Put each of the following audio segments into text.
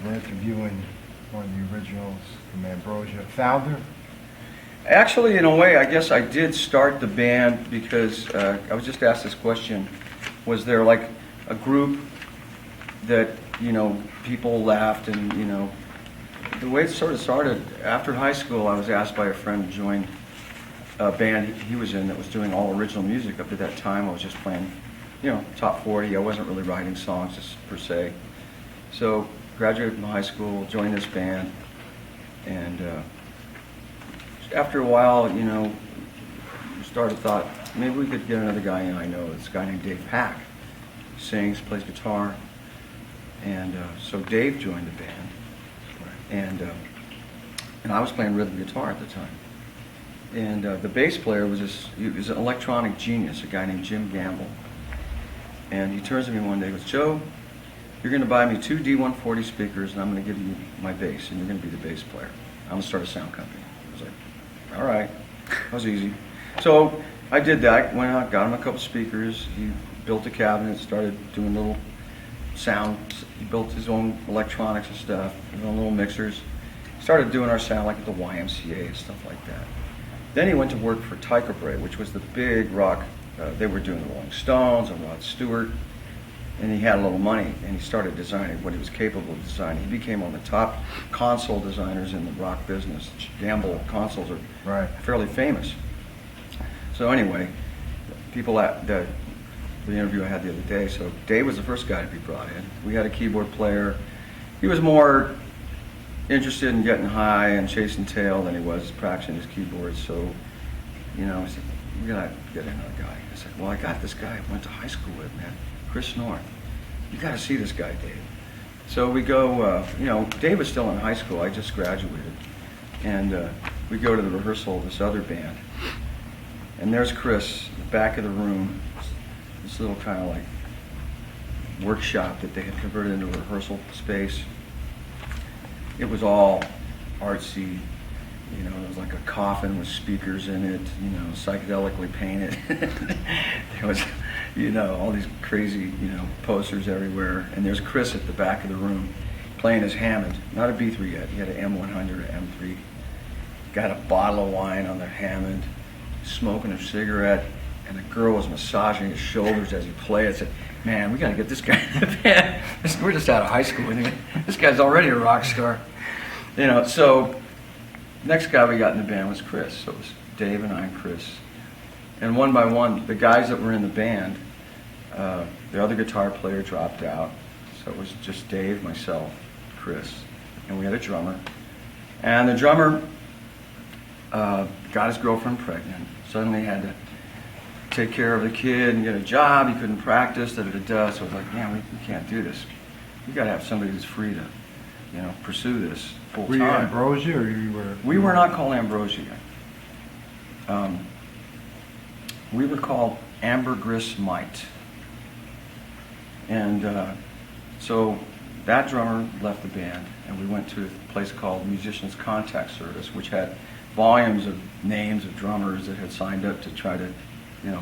We're interviewing one of the originals from Ambrosia, founder. Actually, in a way, I guess I did start the band because I was just asked this question. Was there like a group that, people laughed and, the way it sort of started, after high school, I was asked by a friend to join a band he was in that was doing all original music. Up to that time, I was just playing, top 40. I wasn't really writing songs just per se. So, graduated from high school, joined this band, and after a while, thought, maybe we could get another guy in. I know this guy named Dave Pack, sings, plays guitar, and so Dave joined the band, and I was playing rhythm guitar at the time, and the bass player was he was an electronic genius, a guy named Jim Gamble, and he turns to me one day and goes, "Joe, you're going to buy me 2 D140 speakers, and I'm going to give you my bass, and you're going to be the bass player. I'm going to start a sound company." I was like, all right. That was easy. So I did that, went out, got him a couple speakers. He built a cabinet, started doing little sounds. He built his own electronics and stuff, his own little mixers. Started doing our sound like at the YMCA and stuff like that. Then he went to work for Tycho Brahe, which was the big rock. They were doing the Rolling Stones and Rod Stewart. And he had a little money, and he started designing what he was capable of designing. He became one of the top console designers in the rock business. Gamble consoles are fairly famous. So anyway, people at the interview I had the other day, so Dave was the first guy to be brought in. We had a keyboard player. He was more interested in getting high and chasing tail than he was practicing his keyboard. So, I said, we gotta get another guy. I said, well, I got this guy I went to high school with, man. Chris North. You got to see this guy, Dave. So we go, Dave was still in high school. I just graduated. And we go to the rehearsal of this other band. And there's Chris in the back of the room, this little kind of like workshop that they had converted into a rehearsal space. It was all artsy. There was like a coffin with speakers in it, psychedelically painted. There was, all these crazy, posters everywhere. And there's Chris at the back of the room playing his Hammond. Not a B3 yet. He had an M100 or M3. Got a bottle of wine on the Hammond, smoking a cigarette, and the girl was massaging his shoulders as he played. I said, man, we got to get this guy in the band. We're just out of high school. This guy's already a rock star. So next guy we got in the band was Chris. So it was Dave and I and Chris. And one by one, the guys that were in the band, the other guitar player dropped out. So it was just Dave, myself, Chris, and we had a drummer. And the drummer got his girlfriend pregnant. Suddenly had to take care of the kid and get a job. He couldn't practice, da-da-da-da. So I was like, man, we can't do this. We got to have somebody who's free to, pursue this full time. Were you Ambrosia, or you were? We were not called Ambrosia. We were called Ambergris Might. And so that drummer left the band, and we went to a place called Musicians Contact Service, which had volumes of names of drummers that had signed up to try to,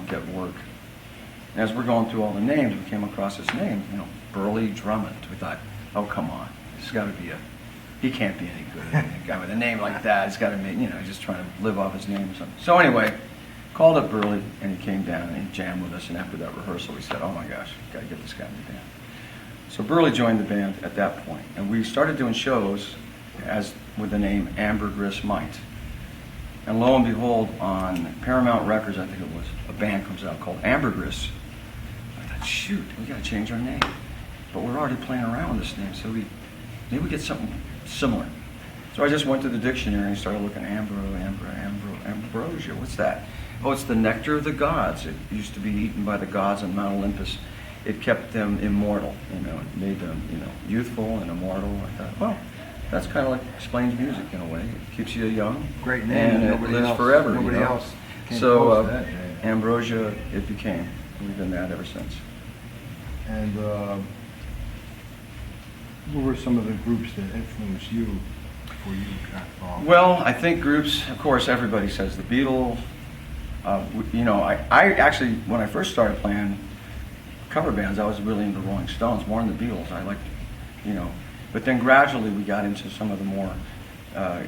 get work. And as we're going through all the names, we came across this name, Burley Drummond. We thought, oh, come on, this has got to be he can't be any good. A guy with a name like that, he's got to make, just trying to live off his name or something. So anyway, called up Burley, and he came down and he jammed with us. And after that rehearsal, we said, oh my gosh, got to get this guy in the band. So Burley joined the band at that point, and we started doing shows with the name Ambergris Might. And lo and behold, on Paramount Records, I think it was, a band comes out called Ambergris. I thought, shoot, we got to change our name. But we're already playing around with this name, so maybe we get something similar. So I just went to the dictionary and started looking, Ambrosia, what's that? Oh, it's the nectar of the gods. It used to be eaten by the gods on Mount Olympus. It kept them immortal, it made them, youthful and immortal. I thought, well, that's kind of like explains music in a way. It keeps you young. Great name. And it lives forever. Nobody else came so close to that. Ambrosia, it became. We've been that ever since. And what were some of the groups that influenced you before you got involved? Well, I think groups, of course, everybody says the Beatles. I actually, when I first started playing cover bands, I was really into Rolling Stones more than the Beatles. I liked, But then gradually we got into some of the more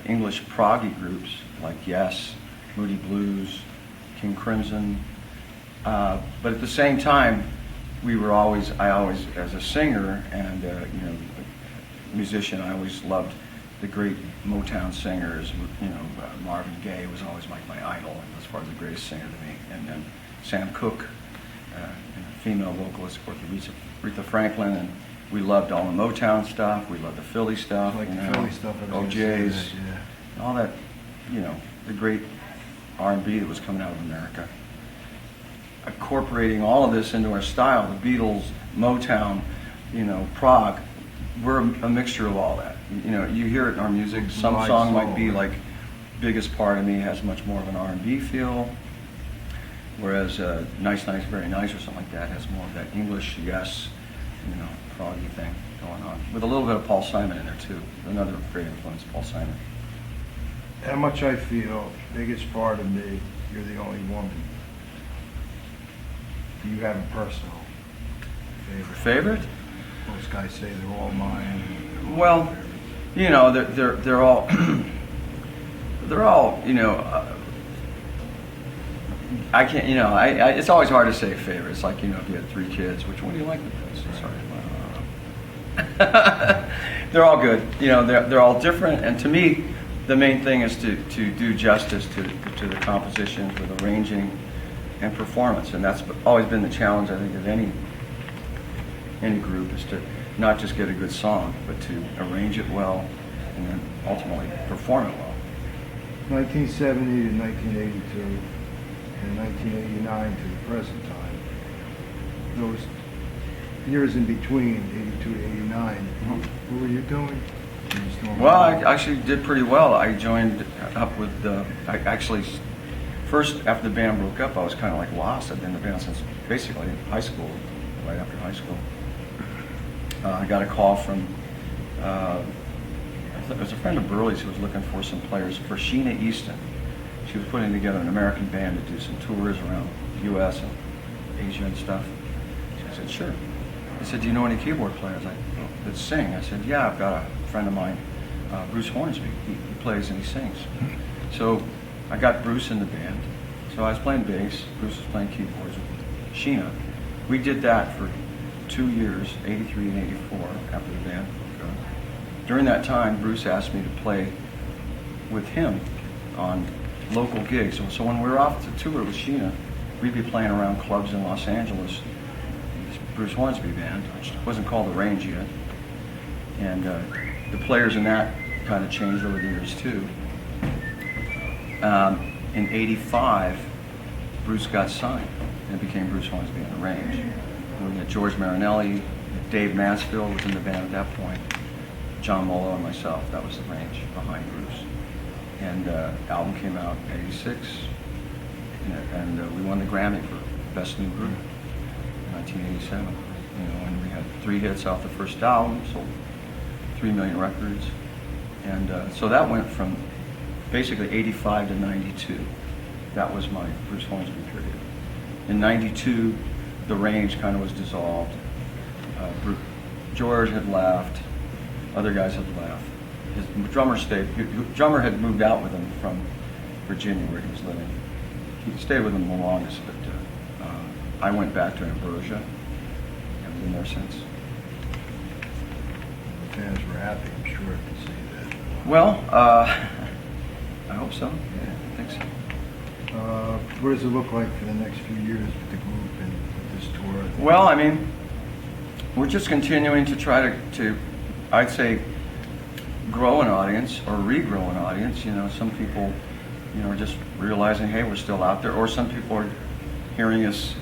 English proggy groups like Yes, Moody Blues, King Crimson. But at the same time, I always, as a singer and musician, I always loved the great Motown singers. Marvin Gaye was always like my idol as far as the greatest singer to me. And then Sam Cooke, female vocalist, of course, Aretha Franklin, and we loved all the Motown stuff. We loved the Philly stuff, Like the Philly stuff. OJ's, Yeah. all that, the great R&B that was coming out of America. Incorporating all of this into our style, the Beatles, Motown, prog, we're a mixture of all that. You hear it in our music. Some Wide song might soul. be like Biggest Part of Me has much more of an R&B feel, whereas Nice Nice Very Nice or something like that has more of that English, Yes, proggy thing going on, with a little bit of Paul Simon in there too. Another great influence, Paul Simon. How much I feel, biggest part of me, you're the only woman. Do you have a personal favorite? Most guys say they're all mine. Well, they're all they're all I can't it's always hard to say favorite. It's like if you had 3 kids, which one do you like the best? Sorry. They're all good. They're all different, and to me, the main thing is to do justice to the compositions with arranging and performance, and that's always been the challenge, I think, of any group, is to not just get a good song, but to arrange it well and then ultimately perform it well. 1970 to 1982 and 1989 to the present time. Those years in between, 82 to 89, what were you doing? Well, I actually did pretty well. I joined up with first after the band broke up, I was kind of like lost. I'd been in the band since basically high school, right after high school. I got a call from, it was a friend of Burley's who was looking for some players for Sheena Easton. She was putting together an American band to do some tours around the U.S. and Asia and stuff. She said, sure. He said, do you know any keyboard players that sing? I said, yeah, I've got a friend of mine, Bruce Hornsby. He plays and he sings. So I got Bruce in the band. So I was playing bass, Bruce was playing keyboards with Sheena. We did that for 2 years, 83 and 84, after the band broke up. During that time, Bruce asked me to play with him on local gigs. So when we were off the tour with Sheena, we'd be playing around clubs in Los Angeles, this Bruce Hornsby band, which wasn't called The Range yet. And the players in that kind of changed over the years too. In 85, Bruce got signed and became Bruce Hornsby on The Range. And we had George Marinelli, Dave Mansfield was in the band at that point, John Molo and myself. That was The Range behind Bruce. And album came out in 86, and we won the Grammy for Best New Group in 1987. And we had 3 hits off the first album, sold 3 million records. And so that went from basically 85 to 92. That was my Bruce Hornsby period. In 92, the Range kind of was dissolved. George had left, other guys had left. His drummer stayed. Drummer had moved out with him from Virginia, where he was living. He stayed with him the longest, but I went back to Ambrosia. I've been there since. The fans were happy, I'm sure, to see that. Well, I hope so. Yeah, I think so. What does it look like for the next few years with the group and with this tour? Well, I mean, we're just continuing to try to I'd say, grow an audience or regrow an audience. Some people, are just realizing, hey, we're still out there, or some people are hearing us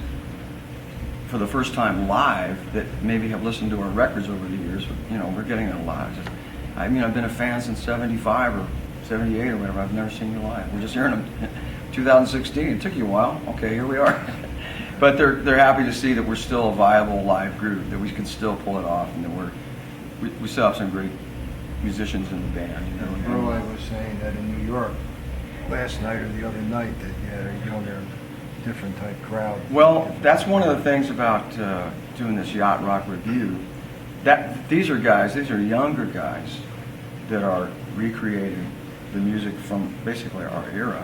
for the first time live that maybe have listened to our records over the years. But, we're getting it live. I've been a fan since 75 or 78 or whatever. I've never seen you live. We're just hearing them. 2016. It took you a while. Okay, here we are. But they're happy to see that we're still a viable live group, that we can still pull it off, and that we still have some great musicians in the band. Burley was saying that in New York last night or the other night that they're a different type crowd. Well, that's one of the things about doing this Yacht Rock Review these are guys, these are younger guys that are recreating the music from basically our era.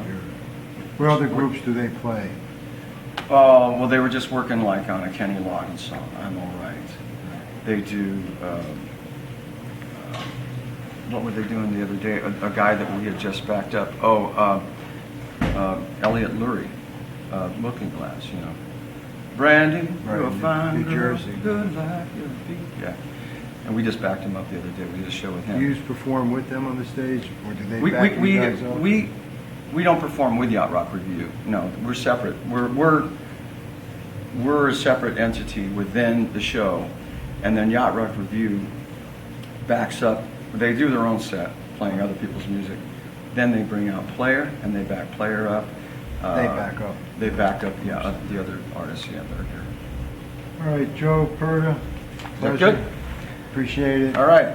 What other groups do they play? Oh, well, they were just working like on a Kenny Loggins song, I'm All Right. They do, what were they doing the other day? A guy that we had just backed up. Elliot Lurie, Looking Glass, you know. Brandy, Right, you're a fine New girl, Jersey. good like your feet. Yeah. And we just backed him up the other day. We did a show with Do him. you perform with them on the stage, or do they We, back we, you guys up? we don't perform with Yacht Rock Review. No, we're separate. We're a separate entity within the show, and then Yacht Rock Review backs up. They do their own set, playing other people's music. Then they bring out Player, and they back Player up. They back up. They back up, yeah, the other artists, yeah, that are here. All right, Joe, Puerta, that pleasure. good? Appreciate it. All right.